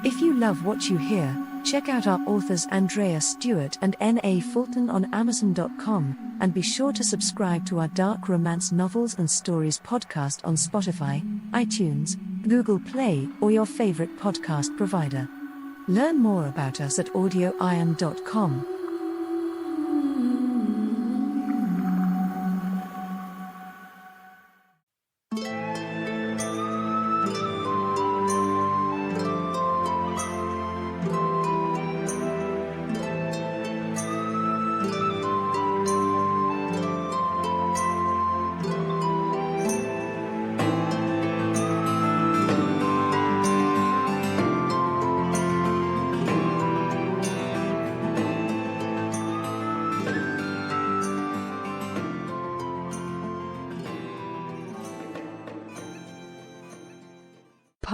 If you love what you hear, check out our authors Andreya, Stuart and N.A. Fulton on Amazon.com, and be sure to subscribe to our dark romance novels and stories podcast on Spotify, iTunes, Google Play, or your favorite podcast provider. Learn more about us at AudioIron.com.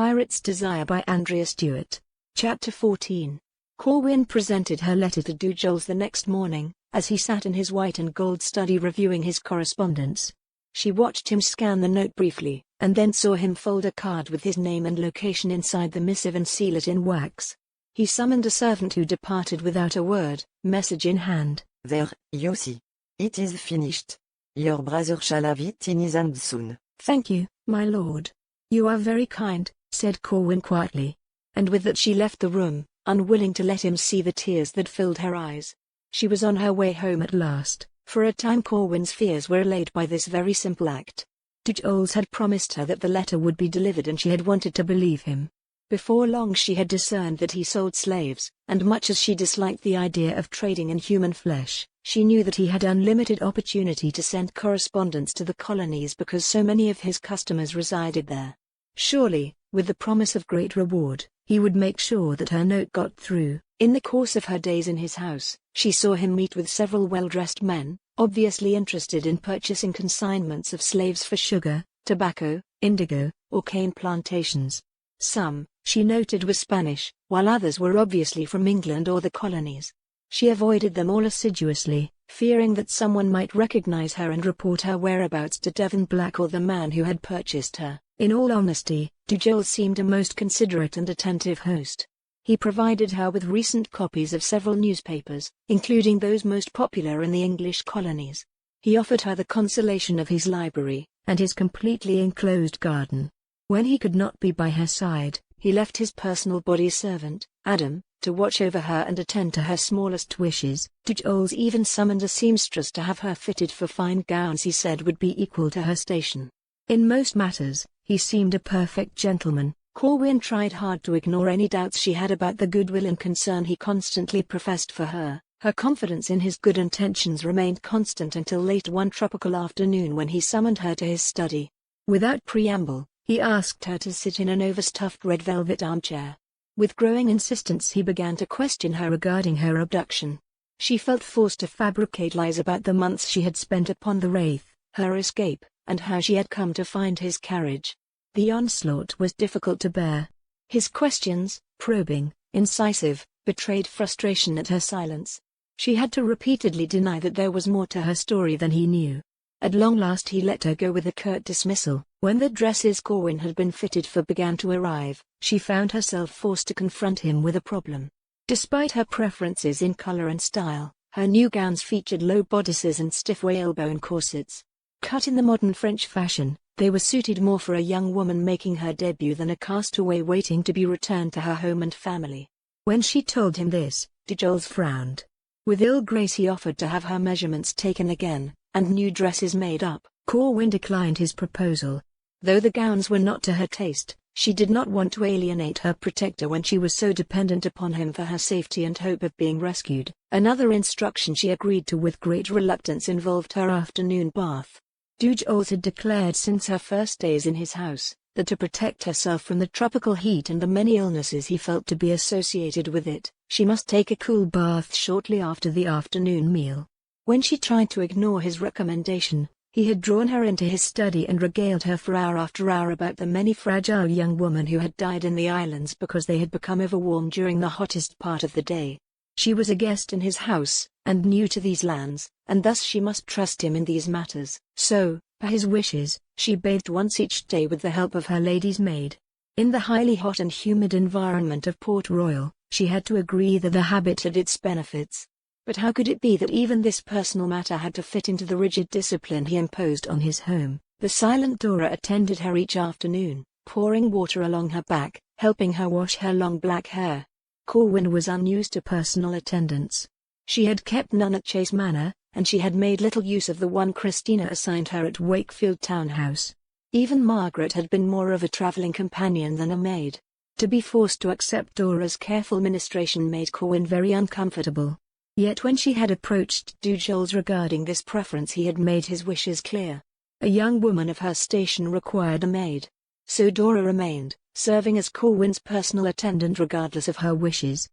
Pirate's Desire by Andreya Stuart. Chapter 14. Corwyn presented her letter to Dujoles the next morning, as he sat in his white and gold study reviewing his correspondence. She watched him scan the note briefly, and then saw him fold a card with his name and location inside the missive and seal it in wax. He summoned a servant who departed without a word, message in hand. There, you see. It is finished. Your brother shall have it in his hand soon. Thank you, my lord. You are very kind, said Corwyn quietly. And with that she left the room, unwilling to let him see the tears that filled her eyes. She was on her way home at last. For a time Corwyn's fears were allayed by this very simple act. Dujoles had promised her that the letter would be delivered and she had wanted to believe him. Before long she had discerned that he sold slaves, and much as she disliked the idea of trading in human flesh, she knew that he had unlimited opportunity to send correspondence to the colonies because so many of his customers resided there. Surely, with the promise of great reward, he would make sure that her note got through. In the course of her days in his house, she saw him meet with several well-dressed men, obviously interested in purchasing consignments of slaves for sugar, tobacco, indigo, or cane plantations. Some, she noted, were Spanish, while others were obviously from England or the colonies. She avoided them all assiduously, fearing that someone might recognize her and report her whereabouts to Devon Black or the man who had purchased her. In all honesty, Dujoles seemed a most considerate and attentive host. He provided her with recent copies of several newspapers, including those most popular in the English colonies. He offered her the consolation of his library, and his completely enclosed garden. When he could not be by her side, he left his personal body servant, Adam, to watch over her and attend to her smallest wishes. Dujoles even summoned a seamstress to have her fitted for fine gowns he said would be equal to her station. In most matters, he seemed a perfect gentleman. Corwyn tried hard to ignore any doubts she had about the goodwill and concern he constantly professed for her. Her confidence in his good intentions remained constant until late one tropical afternoon when he summoned her to his study. Without preamble, he asked her to sit in an overstuffed red velvet armchair. With growing insistence he began to question her regarding her abduction. She felt forced to fabricate lies about the months she had spent upon the Wraith, her escape, and how she had come to find his carriage. The onslaught was difficult to bear. His questions, probing, incisive, betrayed frustration at her silence. She had to repeatedly deny that there was more to her story than he knew. At long last he let her go with a curt dismissal. When the dresses Corwyn had been fitted for began to arrive, she found herself forced to confront him with a problem. Despite her preferences in color and style, her new gowns featured low bodices and stiff whalebone corsets. Cut in the modern French fashion, they were suited more for a young woman making her debut than a castaway waiting to be returned to her home and family. When she told him this, Dujoles frowned. With ill grace he offered to have her measurements taken again, and new dresses made up. Corwyn declined his proposal. Though the gowns were not to her taste, she did not want to alienate her protector when she was so dependent upon him for her safety and hope of being rescued. Another instruction she agreed to with great reluctance involved her afternoon bath. Dujoles had declared since her first days in his house, that to protect herself from the tropical heat and the many illnesses he felt to be associated with it, she must take a cool bath shortly after the afternoon meal. When she tried to ignore his recommendation, he had drawn her into his study and regaled her for hour after hour about the many fragile young women who had died in the islands because they had become overwarm during the hottest part of the day. She was a guest in his house, and new to these lands, and thus she must trust him in these matters. So, per his wishes, she bathed once each day with the help of her lady's maid. In the highly hot and humid environment of Port Royal, she had to agree that the habit had its benefits. But how could it be that even this personal matter had to fit into the rigid discipline he imposed on his home? The silent Dora attended her each afternoon, pouring water along her back, helping her wash her long black hair. Corwyn was unused to personal attendants. She had kept none at Chase Manor, and she had made little use of the one Christina assigned her at Wakefield Townhouse. Even Margaret had been more of a travelling companion than a maid. To be forced to accept Dora's careful ministration made Corwyn very uncomfortable. Yet when she had approached Dujoles regarding this preference, he had made his wishes clear. A young woman of her station required a maid. So Dora remained, serving as Corwyn's personal attendant regardless of her wishes.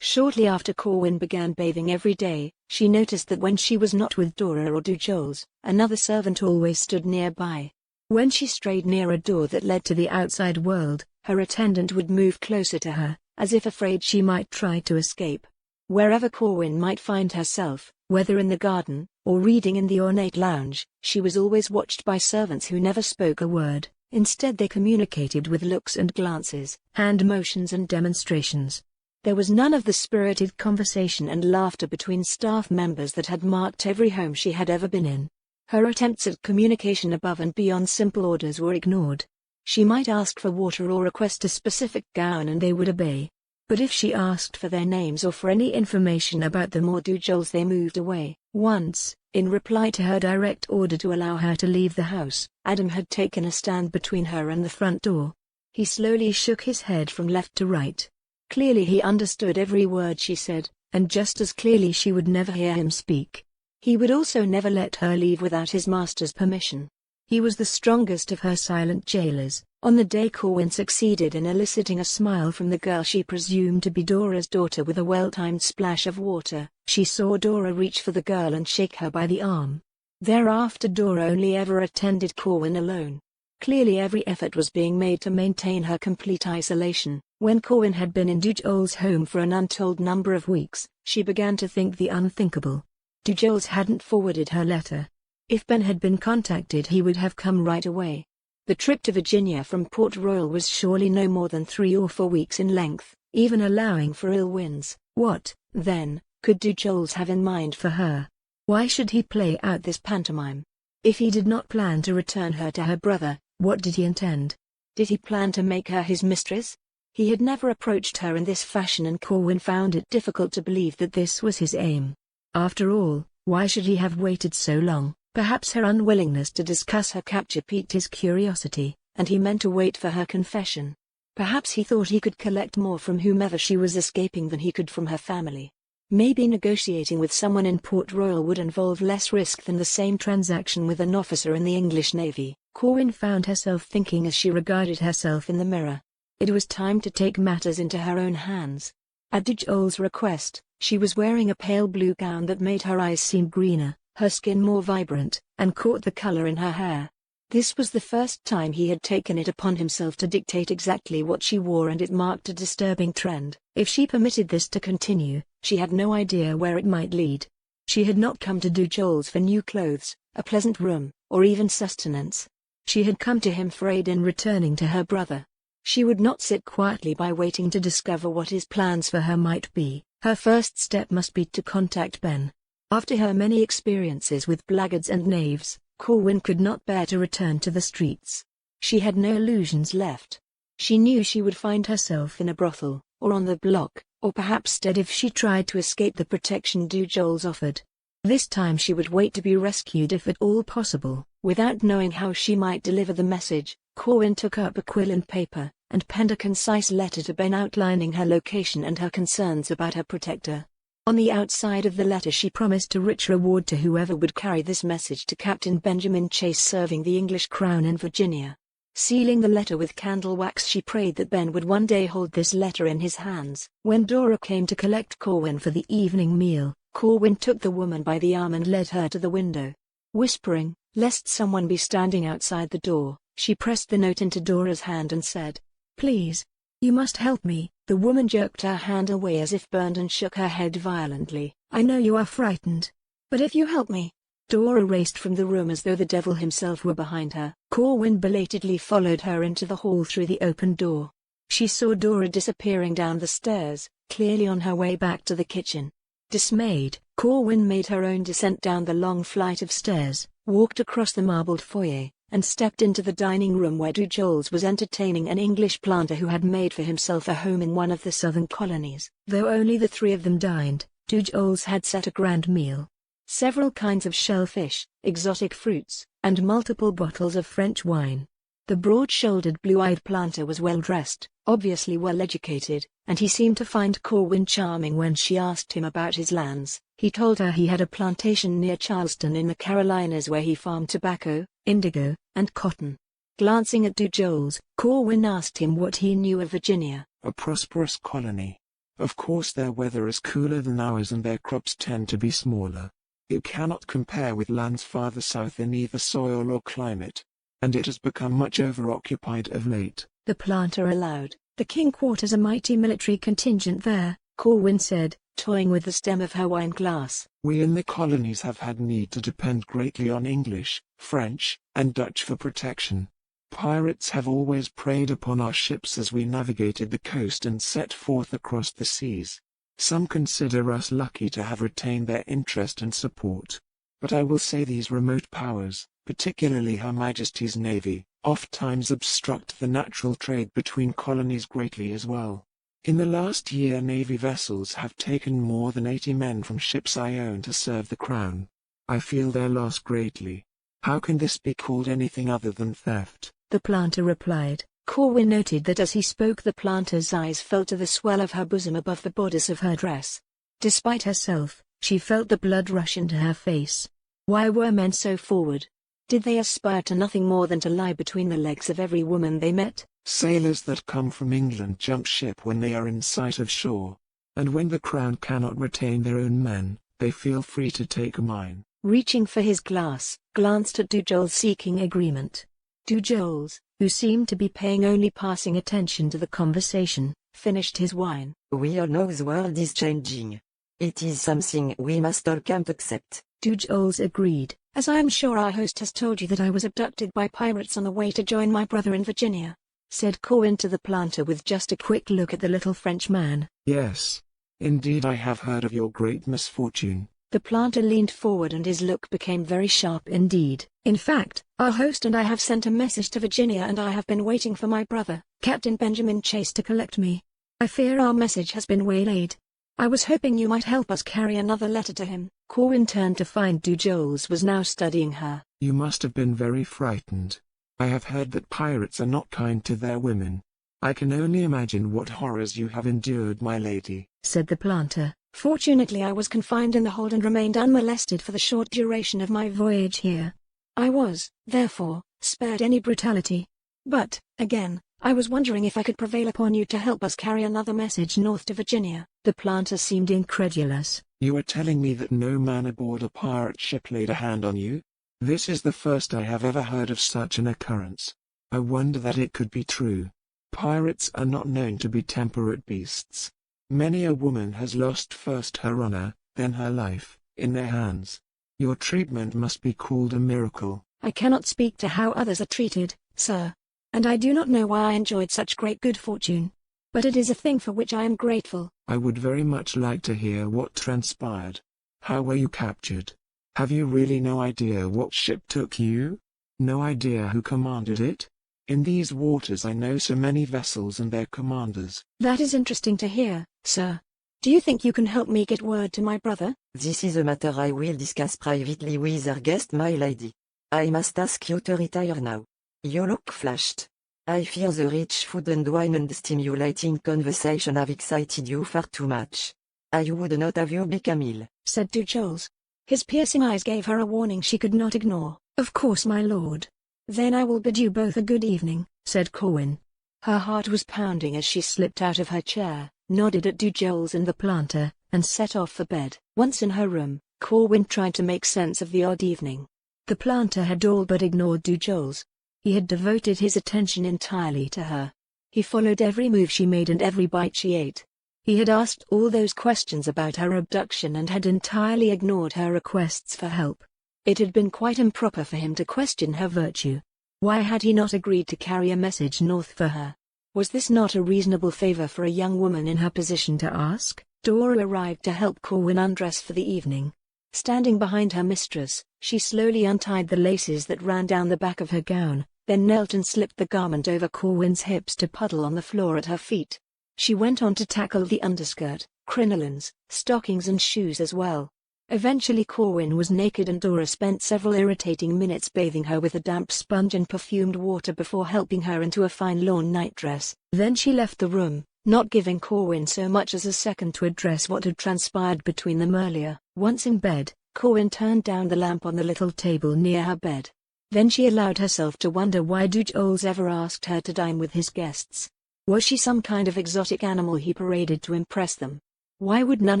Shortly after Corwyn began bathing every day, she noticed that when she was not with Dora or Dujoles, another servant always stood nearby. When she strayed near a door that led to the outside world, her attendant would move closer to her, as if afraid she might try to escape. Wherever Corwyn might find herself, whether in the garden, or reading in the ornate lounge, she was always watched by servants who never spoke a word. Instead they communicated with looks and glances, hand motions and demonstrations. There was none of the spirited conversation and laughter between staff members that had marked every home she had ever been in. Her attempts at communication above and beyond simple orders were ignored. She might ask for water or request a specific gown and they would obey. But if she asked for their names or for any information about them or Dujoles, they moved away. Once, in reply to her direct order to allow her to leave the house, Adam had taken a stand between her and the front door. He slowly shook his head from left to right. Clearly he understood every word she said, and just as clearly she would never hear him speak. He would also never let her leave without his master's permission. He was the strongest of her silent jailers. On the day Corwyn succeeded in eliciting a smile from the girl she presumed to be Dora's daughter with a well-timed splash of water, she saw Dora reach for the girl and shake her by the arm. Thereafter Dora only ever attended Corwyn alone. Clearly every effort was being made to maintain her complete isolation. When Corwyn had been in Dujoles' home for an untold number of weeks, she began to think the unthinkable. Dujoles hadn't forwarded her letter. If Ben had been contacted, he would have come right away. The trip to Virginia from Port Royal was surely no more than 3 or 4 weeks in length, even allowing for ill winds. What, then, could Dujoles have in mind for her? Why should he play out this pantomime? If he did not plan to return her to her brother, what did he intend? Did he plan to make her his mistress? He had never approached her in this fashion, and Corwyn found it difficult to believe that this was his aim. After all, why should he have waited so long? Perhaps her unwillingness to discuss her capture piqued his curiosity, and he meant to wait for her confession. Perhaps he thought he could collect more from whomever she was escaping than he could from her family. Maybe negotiating with someone in Port Royal would involve less risk than the same transaction with an officer in the English Navy. Corwyn found herself thinking as she regarded herself in the mirror. It was time to take matters into her own hands. At Dujoles' request, she was wearing a pale blue gown that made her eyes seem greener, her skin more vibrant, and caught the color in her hair. This was the first time he had taken it upon himself to dictate exactly what she wore, and it marked a disturbing trend. If she permitted this to continue, she had no idea where it might lead. She had not come to Dujoles for new clothes, a pleasant room, or even sustenance. She had come to him for aid in returning to her brother. She would not sit quietly by waiting to discover what his plans for her might be. Her first step must be to contact Ben. After her many experiences with blackguards and knaves, Corwyn could not bear to return to the streets. She had no illusions left. She knew she would find herself in a brothel, or on the block, or perhaps dead if she tried to escape the protection Dujoles offered. This time she would wait to be rescued if at all possible. Without knowing how she might deliver the message, Corwyn took up a quill and paper, and penned a concise letter to Ben outlining her location and her concerns about her protector. On the outside of the letter she promised a rich reward to whoever would carry this message to Captain Benjamin Chase serving the English crown in Virginia. Sealing the letter with candle wax, she prayed that Ben would one day hold this letter in his hands. When Dora came to collect Corwyn for the evening meal, Corwyn took the woman by the arm and led her to the window. Whispering, lest someone be standing outside the door, she pressed the note into Dora's hand and said, "Please, you must help me." The woman jerked her hand away as if burned and shook her head violently. "I know you are frightened. But if you help me, Dora raced from the room as though the devil himself were behind her. Corwyn belatedly followed her into the hall through the open door. She saw Dora disappearing down the stairs, clearly on her way back to the kitchen. Dismayed, Corwyn made her own descent down the long flight of stairs, walked across the marbled foyer, and stepped into the dining room where Dujoles was entertaining an English planter who had made for himself a home in one of the southern colonies. Though only the three of them dined, Dujoles had set a grand meal. Several kinds of shellfish, exotic fruits, and multiple bottles of French wine. The broad-shouldered blue-eyed planter was well-dressed, obviously well-educated, and he seemed to find Corwyn charming when she asked him about his lands. He told her he had a plantation near Charleston in the Carolinas where he farmed tobacco, indigo, and cotton. Glancing at Dujoles, Corwyn asked him what he knew of Virginia. A prosperous colony. Of course their weather is cooler than ours and their crops tend to be smaller. It cannot compare with lands farther south in either soil or climate, and it has become much overoccupied of late. The planter allowed. The king quarters a mighty military contingent there, Corwyn said, toying with the stem of her wine glass. We in the colonies have had need to depend greatly on English, French, and Dutch for protection. Pirates have always preyed upon our ships as we navigated the coast and set forth across the seas. Some consider us lucky to have retained their interest and support. But I will say these remote powers, particularly Her Majesty's Navy, oft-times obstruct the natural trade between colonies greatly as well. In the last year Navy vessels have taken more than 80 men from ships I own to serve the Crown. I feel their loss greatly. How can this be called anything other than theft? The planter replied. Corwyn noted that as he spoke the planter's eyes fell to the swell of her bosom above the bodice of her dress. Despite herself, she felt the blood rush into her face. Why were men so forward? Did they aspire to nothing more than to lie between the legs of every woman they met? Sailors that come from England jump ship when they are in sight of shore, and when the Crown cannot retain their own men, they feel free to take mine. Reaching for his glass, glanced at Dujoles seeking agreement. Dujoles, who seemed to be paying only passing attention to the conversation, finished his wine. We all know the world is changing. It is something we must all come to accept. Dujoles agreed. As I am sure our host has told you that I was abducted by pirates on the way to join my brother in Virginia, said Corwyn to the planter with just a quick look at the little French man. Yes. Indeed I have heard of your great misfortune. The planter leaned forward and his look became very sharp indeed. In fact, our host and I have sent a message to Virginia and I have been waiting for my brother, Captain Benjamin Chase, to collect me. I fear our message has been waylaid. I was hoping you might help us carry another letter to him. Corwyn turned to find Dujoles was now studying her. You must have been very frightened. I have heard that pirates are not kind to their women. I can only imagine what horrors you have endured, my lady, said the planter. Fortunately I was confined in the hold and remained unmolested for the short duration of my voyage here. I was, therefore, spared any brutality. But, again, I was wondering if I could prevail upon you to help us carry another message north to Virginia. The planter seemed incredulous. You are telling me that no man aboard a pirate ship laid a hand on you? This is the first I have ever heard of such an occurrence. I wonder that it could be true. Pirates are not known to be temperate beasts. Many a woman has lost first her honor, then her life, in their hands. Your treatment must be called a miracle. I cannot speak to how others are treated, sir. And I do not know why I enjoyed such great good fortune. But it is a thing for which I am grateful. I would very much like to hear what transpired. How were you captured? Have you really no idea what ship took you? No idea who commanded it? In these waters I know so many vessels and their commanders. That is interesting to hear, sir. Do you think you can help me get word to my brother? This is a matter I will discuss privately with our guest, my lady. I must ask you to retire now. You look flushed. I fear the rich food and wine and stimulating conversation have excited you far too much. I would not have you become ill, said Dujoles. His piercing eyes gave her a warning she could not ignore. Of course, my lord. Then I will bid you both a good evening, said Corwyn. Her heart was pounding as she slipped out of her chair, nodded at Dujoles and the planter, and set off for bed. Once in her room, Corwyn tried to make sense of the odd evening. The planter had all but ignored Dujoles. He had devoted his attention entirely to her. He followed every move she made and every bite she ate. He had asked all those questions about her abduction and had entirely ignored her requests for help. It had been quite improper for him to question her virtue. Why had he not agreed to carry a message north for her? Was this not a reasonable favor for a young woman in her position to ask? Dora arrived to help Corwyn undress for the evening. Standing behind her mistress, she slowly untied the laces that ran down the back of her gown, then knelt and slipped the garment over Corwyn's hips to puddle on the floor at her feet. She went on to tackle the underskirt, crinolines, stockings and shoes as well. Eventually Corwyn was naked and Dora spent several irritating minutes bathing her with a damp sponge and perfumed water before helping her into a fine lawn nightdress. Then she left the room, not giving Corwyn so much as a second to address what had transpired between them earlier. Once in bed, Corwyn turned down the lamp on the little table near her bed. Then she allowed herself to wonder why Jules ever asked her to dine with his guests. Was she some kind of exotic animal he paraded to impress them? Why would none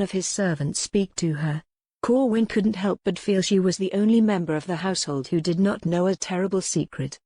of his servants speak to her? Corwyn couldn't help but feel she was the only member of the household who did not know a terrible secret.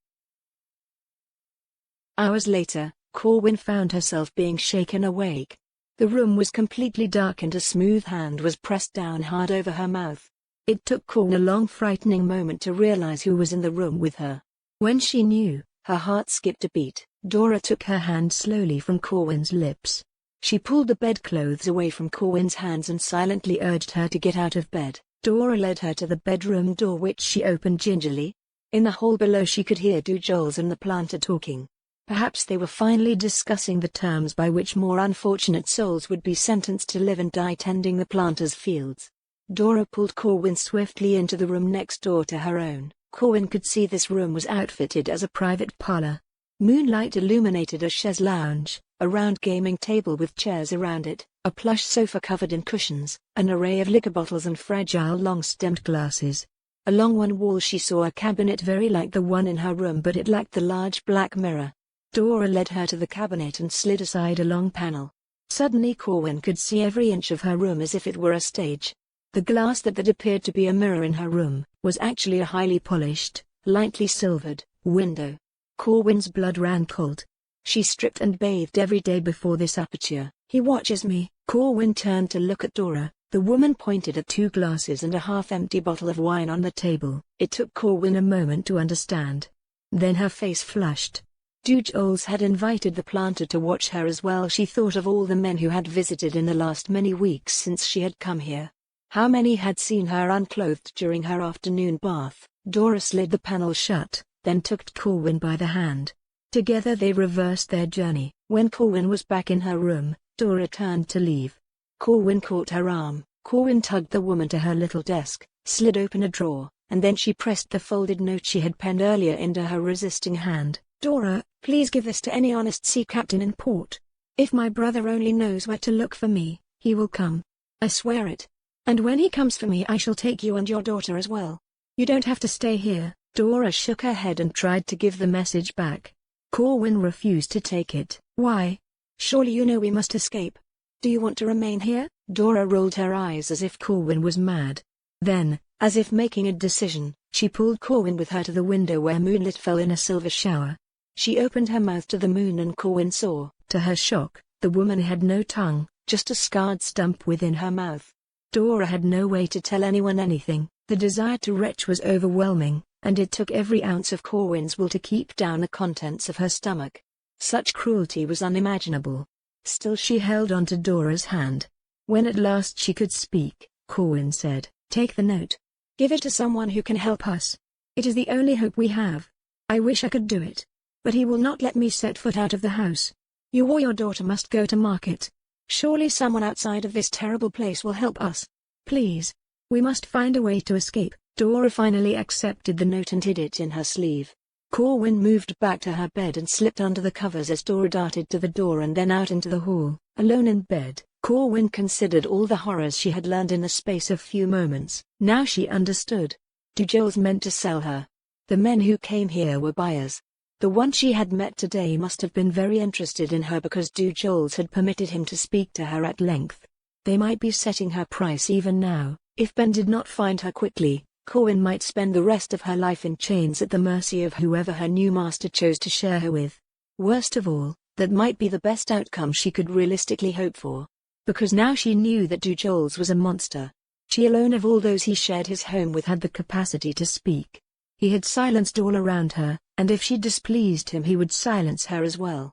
Hours later, Corwyn found herself being shaken awake. The room was completely dark and a smooth hand was pressed down hard over her mouth. It took Corwyn a long frightening moment to realize who was in the room with her. When she knew, her heart skipped a beat. Dora took her hand slowly from Corwyn's lips. She pulled the bedclothes away from Corwyn's hands and silently urged her to get out of bed. Dora led her to the bedroom door which she opened gingerly. In the hall below she could hear Jules and the planter talking. Perhaps they were finally discussing the terms by which more unfortunate souls would be sentenced to live and die tending the planter's fields. Dora pulled Corwyn swiftly into the room next door to her own. Corwyn could see this room was outfitted as a private parlor. Moonlight illuminated a chaise lounge, a round gaming table with chairs around it, a plush sofa covered in cushions, an array of liquor bottles and fragile long-stemmed glasses. Along one wall she saw a cabinet very like the one in her room, but it lacked the large black mirror. Dora led her to the cabinet and slid aside a long panel. Suddenly Corwyn could see every inch of her room as if it were a stage. The glass that appeared to be a mirror in her room was actually a highly polished, lightly silvered window. Corwyn's blood ran cold. She stripped and bathed every day before this aperture. He watches me. Corwyn turned to look at Dora. The woman pointed at 2 glasses and a half-empty bottle of wine on the table. It took Corwyn a moment to understand. Then her face flushed. Jules had invited the planter to watch her as well. She thought of all the men who had visited in the last many weeks since she had come here. How many had seen her unclothed during her afternoon bath? Dora slid the panel shut, then took Corwyn by the hand. Together they reversed their journey. When Corwyn was back in her room, Dora turned to leave. Corwyn caught her arm. Corwyn tugged the woman to her little desk, slid open a drawer, and then she pressed the folded note she had penned earlier into her resisting hand. Dora, please give this to any honest sea captain in port. If my brother only knows where to look for me, he will come. I swear it. And when he comes for me I shall take you and your daughter as well. You don't have to stay here. Dora shook her head and tried to give the message back. Corwyn refused to take it. Why? Surely you know we must escape. Do you want to remain here? Dora rolled her eyes as if Corwyn was mad. Then, as if making a decision, she pulled Corwyn with her to the window where moonlight fell in a silver shower. She opened her mouth to the moon and Corwyn saw, to her shock, the woman had no tongue, just a scarred stump within her mouth. Dora had no way to tell anyone anything. The desire to retch was overwhelming, and it took every ounce of Corwyn's will to keep down the contents of her stomach. Such cruelty was unimaginable. Still she held on to Dora's hand. When at last she could speak, Corwyn said, "Take the note. Give it to someone who can help us. It is the only hope we have. I wish I could do it. But he will not let me set foot out of the house. You or your daughter must go to market. Surely someone outside of this terrible place will help us. Please. We must find a way to escape." Dora finally accepted the note and hid it in her sleeve. Corwyn moved back to her bed and slipped under the covers as Dora darted to the door and then out into the hall. Alone in bed, Corwyn considered all the horrors she had learned in the space of few moments. Now she understood. Jules meant to sell her. The men who came here were buyers. The one she had met today must have been very interested in her because Jules had permitted him to speak to her at length. They might be setting her price even now. If Ben did not find her quickly, Corwyn might spend the rest of her life in chains at the mercy of whoever her new master chose to share her with. Worst of all, that might be the best outcome she could realistically hope for. Because now she knew that Jules was a monster. She alone of all those he shared his home with had the capacity to speak. He had silenced all around her, and if she displeased him he would silence her as well.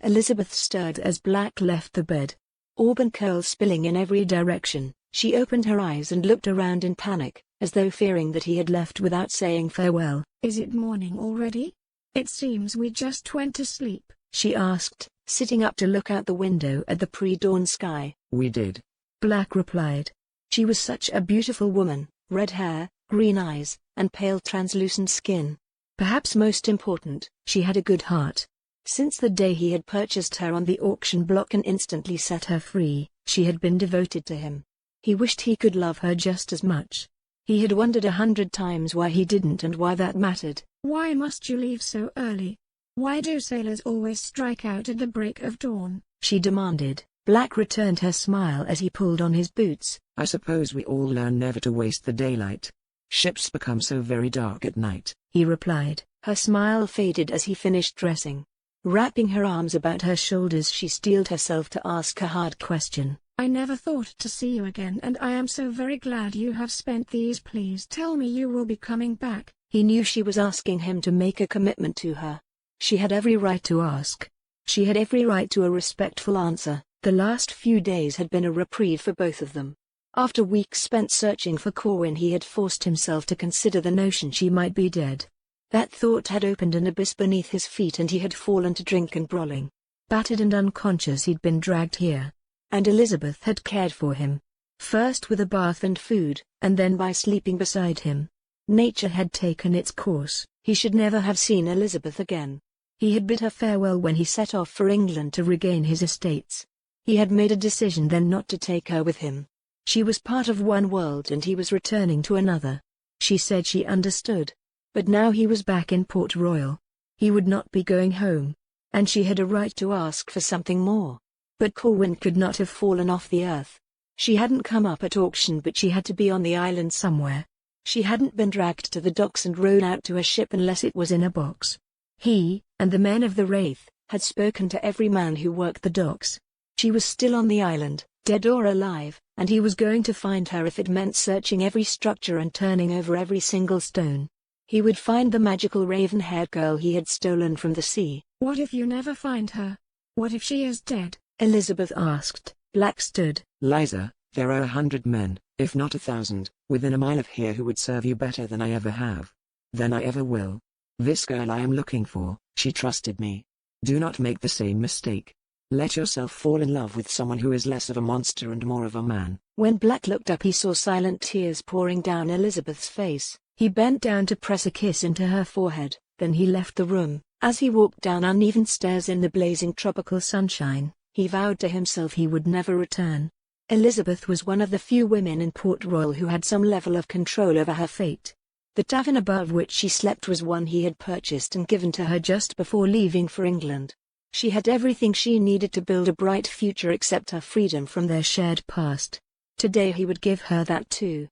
Elizabeth stirred as Black left the bed. Auburn curls spilling in every direction, she opened her eyes and looked around in panic, as though fearing that he had left without saying farewell. "Is it morning already? It seems we just went to sleep," she asked, sitting up to look out the window at the pre-dawn sky. "We did," Black replied. She was such a beautiful woman, red hair, green eyes, and pale translucent skin. Perhaps most important, she had a good heart. Since the day he had purchased her on the auction block and instantly set her free, she had been devoted to him. He wished he could love her just as much. He had wondered 100 times why he didn't and why that mattered. "Why must you leave so early? Why do sailors always strike out at the break of dawn?" she demanded. Black returned her smile as he pulled on his boots. "I suppose we all learn never to waste the daylight. Ships become so very dark at night," he replied. Her smile faded as he finished dressing. Wrapping her arms about her shoulders, she steeled herself to ask a hard question. "I never thought to see you again, and I am so very glad you have spent these. Please tell me you will be coming back." He knew she was asking him to make a commitment to her. She had every right to ask. She had every right to a respectful answer. The last few days had been a reprieve for both of them. After weeks spent searching for Corwyn, he had forced himself to consider the notion she might be dead. That thought had opened an abyss beneath his feet and he had fallen to drink and brawling. Battered and unconscious, he'd been dragged here. And Elizabeth had cared for him. First with a bath and food, and then by sleeping beside him. Nature had taken its course. He should never have seen Elizabeth again. He had bid her farewell when he set off for England to regain his estates. He had made a decision then not to take her with him. She was part of one world and he was returning to another. She said she understood. But now he was back in Port Royal. He would not be going home. And she had a right to ask for something more. But Corwyn could not have fallen off the earth. She hadn't come up at auction, but she had to be on the island somewhere. She hadn't been dragged to the docks and rowed out to a ship unless it was in a box. He, and the men of the Wraith, had spoken to every man who worked the docks. She was still on the island, dead or alive, and he was going to find her if it meant searching every structure and turning over every single stone. He would find the magical raven-haired girl he had stolen from the sea. "What if you never find her? What if she is dead?" Elizabeth asked. Black stood. "Liza, there are 100 men, if not 1,000, within a mile of here who would serve you better than I ever have. Than I ever will. This girl I am looking for, she trusted me. Do not make the same mistake. Let yourself fall in love with someone who is less of a monster and more of a man." When Black looked up, he saw silent tears pouring down Elizabeth's face. He bent down to press a kiss into her forehead, then he left the room. As he walked down uneven stairs in the blazing tropical sunshine, he vowed to himself he would never return. Elizabeth was one of the few women in Port Royal who had some level of control over her fate. The tavern above which she slept was one he had purchased and given to her just before leaving for England. She had everything she needed to build a bright future except her freedom from their shared past. Today he would give her that too.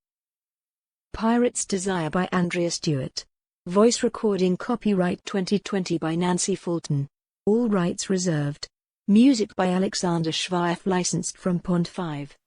Pirate's Desire by Andreya Stuart. Voice recording copyright 2020 by Nancy Fulton. All rights reserved. Music by Alexander Schweif, licensed from Pond 5.